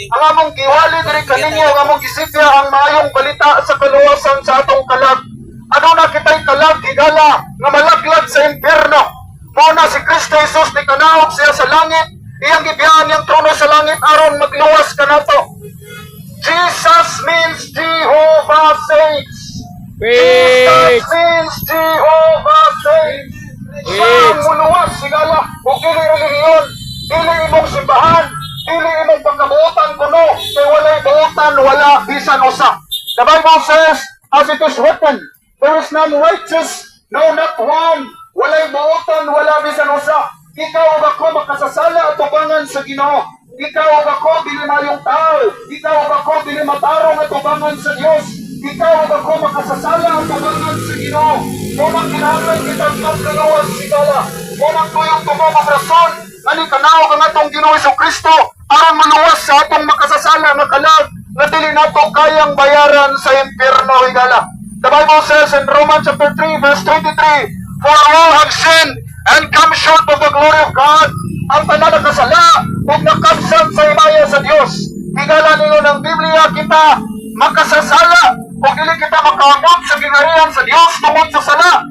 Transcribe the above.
ang among giwali diri kaninyo, ang among gisipya ang maayong balita sa kaluwasan sa atong kalag. Ano na kita'y kalag, higala, nga malaglag sa impyerno. Muna si Kristo Jesus ni kanaog siya sa langit, iyang gibiyahan yung trono sa langit aron magluwas ka na to. Jesus means Jehovah saves. Jesus means Jehovah saves. Siya ang muluwas, higala, o dili relihiyon, dili imong simbahan, dili imong pagkabuotan kuno, kay walay buotan, wala bisan usa. The Bible says, as it is written, there is none righteous, no not one. Walay buotan, wala bisan usa. Ikaw o ako makasasala at tubangan sa Ginoo. Ikaw o ako dili mayong tao. Ikaw o ako dili matarong at tubangan sa Dios. Ikaw o ako makasasala at tubangan sa Ginoo. Munang kinahanglan kitang pagkaluwas sigala. Munang tuyong tumong rason. Ani kanaw ang atong Ginoo Jesucristo aron maluwas sa atong makasasala nga kalag nga dili nato kayang bayaran sa impyerno higala. The Bible says in Romans chapter 3 verse 23, for all have sinned and come short of the glory of God. Ang tanan nakasala ug nakabsat sa himaya sa Dios. Higala ninyo ng Biblia kita makasasala ug dili kita makaabot sa gingharian sa Dios tungod sa sala.